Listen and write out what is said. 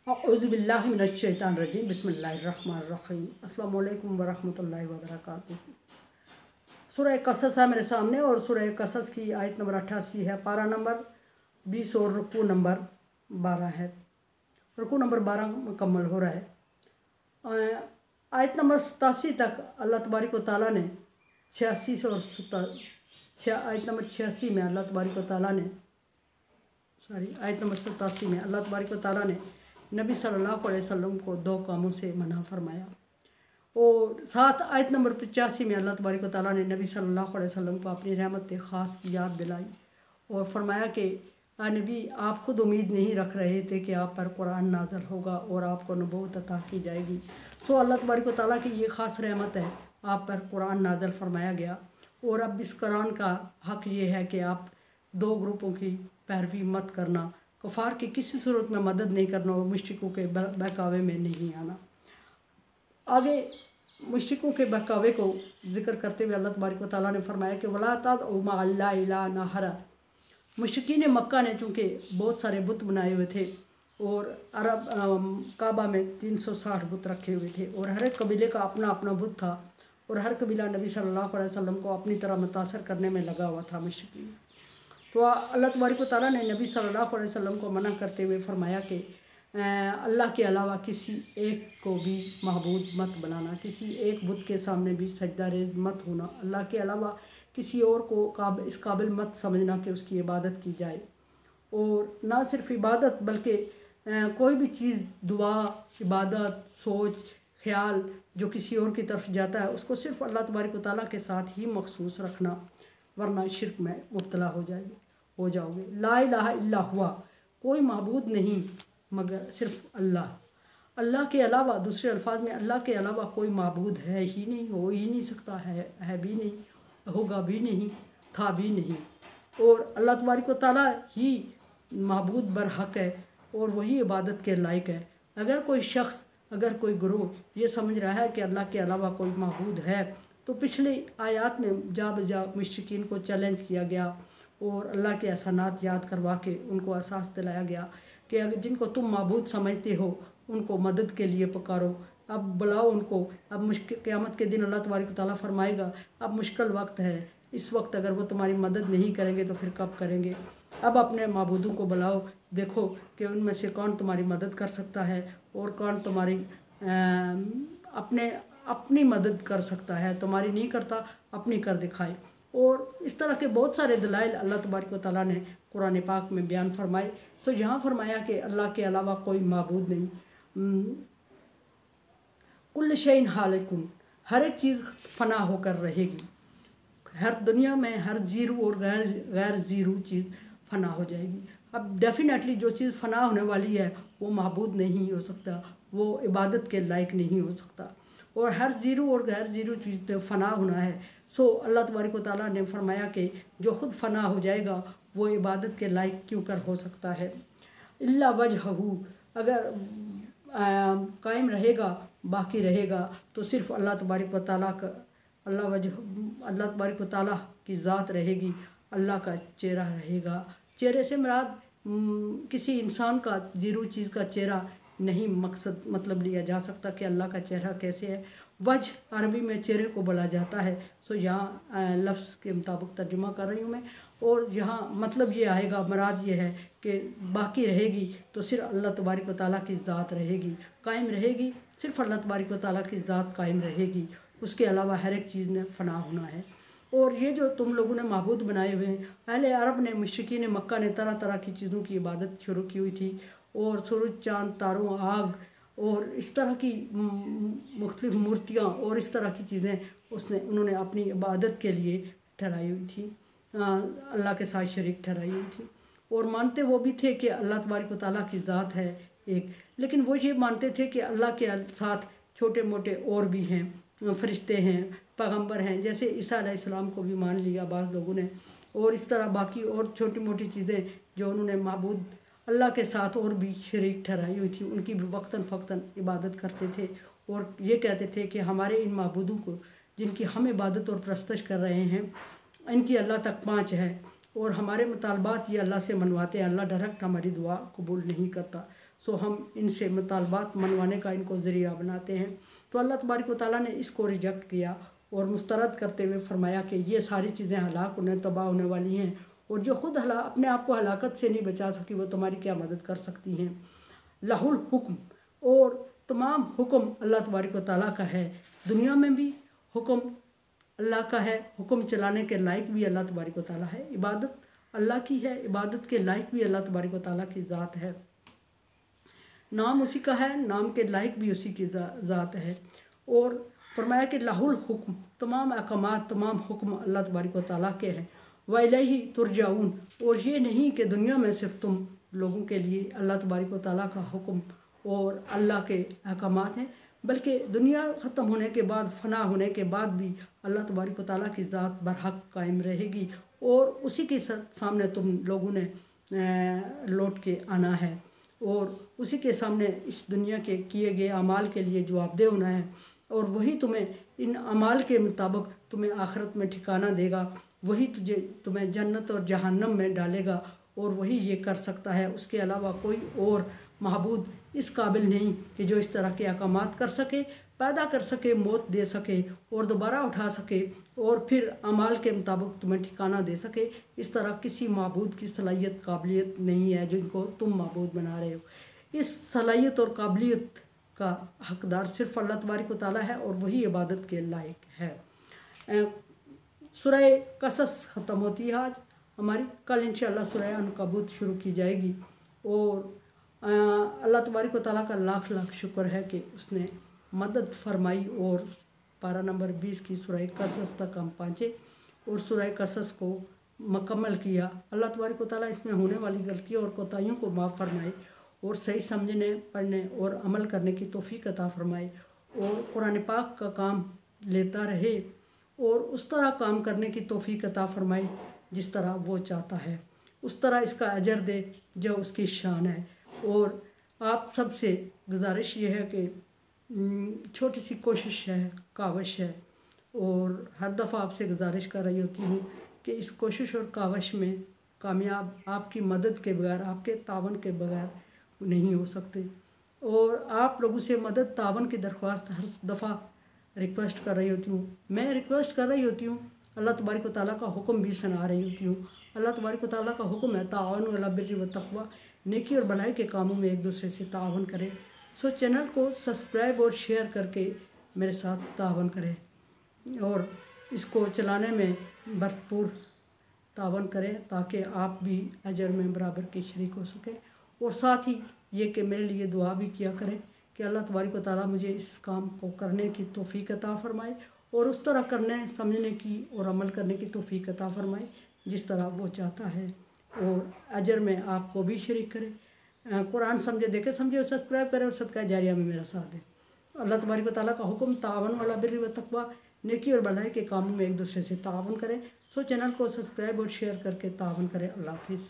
औज़ुबिल्लाहि मिनश्शैतानिर्रजीम बिस्मिल्लाहिर्रहमानिर्रहीम अस्सलामु अलैकुम वरहमतुल्लाहि वबरकातुहू। सूरह कसस है मेरे सामने और सूरह कसस की आयत नंबर 88 है, पारा नंबर 20 और रुकू नंबर 12 है। रुकू नंबर 12 मुकम्मल हो रहा है। आयत नंबर 87 तक अल्लाह तबारक व तआला ने 86 और आयत नंबर 86 में अल्लाह तबारक व तआला ने आयत नंबर 87 में अल्लाह तबारक व तआला ने नबी सल्लल्लाहु अलैहि वसल्लम को दो कामों से मना फरमाया। और साथ आयत नंबर 85 में अल्लाह तबारक व तआला ने नबी सल्लल्लाहु अलैहि वसल्लम को अपनी रहमत ख़ास याद दिलाई और फरमाया कि नबी आप ख़ुद उम्मीद नहीं रख रहे थे कि आप पर कुरान नाज़िल होगा और आपको नबूवत अता की जाएगी। सो अल्लाह तबारक व तआला की ये ख़ास रहमत है, आप पर कुरान नाज़िल फरमाया गया। और अब इस कुरान का हक़ ये है कि आप दो ग्रुपों की पैरवी मत करना, कुफार की किसी सूरत में मदद नहीं करना और मुश्रिकों के बहकावे में नहीं आना। आगे मुश्रिकों के बहकावे को जिक्र करते हुए अल्लाह तबारक व तआला ने फरमाया कि वला तदउ मा अल्लाहि इलाहा आखर। मुश्रिकीन मक्का ने चूँकि बहुत सारे बुत बनाए हुए थे और अरब काबा में 360 बुत रखे हुए थे और हर एक कबीले का अपना अपना बुत था और हर कबीला नबी सल्लल्लाहु अलैहि वसल्लम को अपनी तरह मुतासर करने में लगा हुआ था मुश्रिकीन। तो अल्लाह तबारक व तआला ने नबी सल्लल्लाहु अलैहि वसल्लम को मना करते हुए फरमाया कि अल्लाह के अलावा किसी एक को भी महबूद मत बनाना, किसी एक बुत के सामने भी सजदा रेज़ मत होना, अल्लाह के अलावा किसी और को इस काबिल मत समझना कि उसकी इबादत की जाए। और ना सिर्फ इबादत बल्कि कोई भी चीज़, दुआ, इबादत, सोच, ख्याल जो किसी और की तरफ जाता है उसको सिर्फ अल्लाह तबारक व तआला के साथ ही मखसूस रखना, वरना शिर्क में मुब्तला हो जाओगे। ला इलाहा इल्ला हुआ, कोई माबूद नहीं मगर सिर्फ अल्लाह। अल्लाह के अलावा, दूसरे अल्फाज में अल्लाह के अलावा कोई माबूद है ही नहीं, हो ही नहीं सकता, है भी नहीं, होगा भी नहीं, था भी नहीं। और अल्लाह तबारक व तआला ही माबूद बरहक है और वही इबादत के लायक है। अगर कोई शख्स, अगर कोई ग्रोह ये समझ रहा है कि अल्लाह के अलावा कोई माबूद है, तो पिछले आयात में जा बजा मुश्रिकीन को चैलेंज किया गया और अल्लाह के एहसानात याद करवा के उनको एहसास दिलाया गया कि अगर जिनको तुम माबूद समझते हो उनको मदद के लिए पुकारो, अब बुलाओ उनको। अब मुश्किल क़यामत के दिन अल्लाह तबारक व तआला फरमाएगा अब मुश्किल वक्त है, इस वक्त अगर वो तुम्हारी मदद नहीं करेंगे तो फिर कब करेंगे। अब अपने माबूदों को बुलाओ, देखो कि उनमें से कौन तुम्हारी मदद कर सकता है और कौन तुम्हारी अपनी मदद कर सकता है, तुम्हारी नहीं करता अपनी कर दिखाए। और इस तरह के बहुत सारे दलाइल अल्लाह तबारक व तआला ने कुरान पाक में बयान फरमाए। सो यहाँ फरमाया कि अल्लाह के अलावा कोई माबूद नहीं। कुल्ल शैइन हालिकुन, हर एक चीज़ फ़ना होकर रहेगी। हर दुनिया में हर जीरू और गैर जीरू चीज़ फ़ना हो जाएगी। अब डेफिनेटली जो चीज़ फ़ना होने वाली है वो माबूद नहीं हो सकता, वो इबादत के लायक नहीं हो सकता। और हर जीरू और गैर जीरू चीज़ में फ़ना होना है। सो अल्लाह तबारक व तआला ने फरमाया कि जो ख़ुद फ़ना हो जाएगा वो इबादत के लायक क्यों कर हो सकता है। इल्ला वजहहू, अगर कायम रहेगा, बाकी रहेगा तो सिर्फ अल्लाह तबारक व तआला का, अल्लाह तबारक व तआला की ज़ात रहेगी, अल्लाह का चेहरा रहेगा। चेहरे से मुराद किसी इंसान का, जीरो चीज़ का चेहरा नहीं मतलब लिया जा सकता कि अल्लाह का चेहरा कैसे है। वजह अरबी में चेहरे को बोला जाता है। सो यहाँ लफ्ज़ के मुताबिक तर्जुमा कर रही हूँ मैं। और यहाँ मतलब ये आएगा, मुराद ये है कि बाकी रहेगी तो सिर्फ अल्लाह तबारक व तआला की ज़ात रहेगी, कायम रहेगी, सिर्फ अल्लाह तबारक व तआला की ज़ात कायम रहेगी, उसके अलावा हर एक चीज़ ने फ़ना होना है। और ये जो तुम लोगों ने माबूद बनाए हुए हैं, अहले अरब ने, मुश्रिकीन मक्का ने तरह तरह की चीज़ों की इबादत शुरू की हुई थी और सूरज, चाँद, तारों, आग और इस तरह की मुख्तलिफ मूर्तियाँ और इस तरह की चीज़ें उन्होंने अपनी इबादत के लिए ठहराई हुई थी, अल्लाह के साथ शरीक ठहराई हुई थी। और मानते वो भी थे कि अल्लाह तबारक व तआला की ज़ात है एक, लेकिन वो ये मानते थे कि अल्लाह के साथ छोटे मोटे और भी हैं, फरिश्ते हैं, पैगंबर हैं, जैसे ईसा अलैहिस्सलाम को भी मान लिया बाज़ लोगों ने। और इस तरह बाकी और छोटी मोटी चीज़ें जो उन्होंने माबूद अल्लाह के साथ और भी शरीक ठहराई हुई थी, उनकी भी वक्तन फ़क्तन इबादत करते थे और ये कहते थे कि हमारे इन माबूदों को, जिनकी हम इबादत और परस्तश कर रहे हैं, इनकी अल्लाह तक पहुँच है और हमारे मुतालबात ये अल्लाह से मनवाते हैं, अल्लाह डायरेक्ट हमारी दुआ कबूल नहीं करता। सो हम इनसे मुतालबात मनवाने का इनको ज़रिया बनाते हैं। तो अल्लाह तबारक व तआला ने इसको रिजेक्ट किया और मुस्तरद करते हुए फरमाया कि ये सारी चीज़ें हलाक होने तबाह होने वाली हैं, और जो खुद अपने आप को हलाकत से नहीं बचा सकी वो तुम्हारी क्या मदद कर सकती हैं। लहुल हुक्म, और तमाम हुक्म अल्लाह तबारक व तआला का है। दुनिया में भी हुक्म अल्लाह का है, हुक्म चलाने के लायक भी अल्लाह तबारक व तआला है। इबादत अल्लाह की है, इबादत के लायक भी अल्लाह तबारक व तआला की ज़ात है। नाम उसी का है, नाम के लायक भी उसी की ज़ात है। और फरमाया कि लाहुल हुक्म, तमाम अहकामात तमाम हुक्म अल्लाह तबारक व तआला के हैं। व इलैहि तुरजाऊन, और ये नहीं कि दुनिया में सिर्फ तुम लोगों के लिए अल्लाह तबारक व तआला का हुक्म और अल्लाह के अहकामात हैं, बल्कि दुनिया ख़त्म होने के बाद, फ़ना होने के बाद भी अल्लाह तबारक व तआला की ज़ात बरहक कायम रहेगी और उसी के सामने तुम लोगों ने लौट के आना है और उसी के सामने इस दुनिया के किए गए अमाल के लिए जवाबदेह होना है। और वही तुम्हें इन अमाल के मुताबिक तुम्हें आखिरत में ठिकाना देगा, वही तुम्हें जन्नत और जहन्नम में डालेगा, और वही ये कर सकता है। उसके अलावा कोई और महबूद इस काबिल नहीं कि जो इस तरह के अहकामात कर सके, पैदा कर सके, मौत दे सके और दोबारा उठा सके और फिर अमाल के मुताबिक तुम्हें ठिकाना दे सके। इस तरह किसी महबूद की सलाहियत काबिलियत नहीं है जिनको तुम महबूद बना रहे हो। इस सलाहियत और काबिलियत का हकदार सिर्फ अल्लाह तबारक व तआला है और वही इबादत के लायक है। सूरह कसस ख़त्म होती है आज हमारी, कल इंशाअल्लाह सूरह अनकबूत शुरू की जाएगी। और अल्लाह तबारक व तआला का लाख लाख शुक्र है कि उसने मदद फरमाई और पारा नंबर 20 की सूरह कसस तक हम पहुँचे और सूरह कसस को मुकम्मल किया। अल्लाह तबारक व तआला इसमें होने वाली गलतियों और कोताहियों को माफ़ फरमाए और सही समझने, पढ़ने और अमल करने की तौफीक अता फरमाए और कुरान पाक का काम लेता रहे और उस तरह काम करने की तौफीक अता फरमाए जिस तरह वो चाहता है, उस तरह इसका अजर दे जो उसकी शान है। और आप सबसे गुजारिश ये है कि छोटी सी कोशिश है, काविश है, और हर दफ़ा आपसे गुजारिश कर रही होती हूँ कि इस कोशिश और काविश में कामयाब आपकी मदद के बगैर, आपके तावन के बगैर नहीं हो सकते। और आप लोगों से मदद तावन की दरख्वास्त हर दफ़ा रिक्वेस्ट कर रही होती हूँ, मैं रिक्वेस्ट कर रही होती हूँ, अल्लाह तबारक व तआला का हुक्म भी सुना रही होती हूँ। अल्लाह तबारक व तआला का हुक्म है ताअवनु अलल बिर्रि व तक़वा, नेकी और भलाई के कामों में एक दूसरे से ताअवुन करें। सो चैनल को सब्सक्राइब और शेयर करके मेरे साथ ताअवुन करें और इसको चलाने में भरपूर ताअवुन करें ताकि आप भी अजर में बराबर के शरीक हो सकें। और साथ ही ये कि मेरे लिए दुआ भी किया करें कि अल्लाह तबारक व तआला मुझे इस काम को करने की तौफीक अता फरमाए और उस तरह करने, समझने की और अमल करने की तौफीक अता फरमाए जिस तरह वो चाहता है और अजर में आपको भी शरीक करे। कुरान समझे, देखे समझे और सब्सक्राइब करें और सदका जारिया में मेरा साथ दें। अल्लाह तबारक व तआला का हुक्म ताअवुनु अलल बिर्रि व तक़वा, नेकी और भलाई के कामों में एक दूसरे से ताअवुन करें। सो चैनल को सब्सक्राइब और शेयर करके ताअवुन करें। अल्लाह हाफिज़।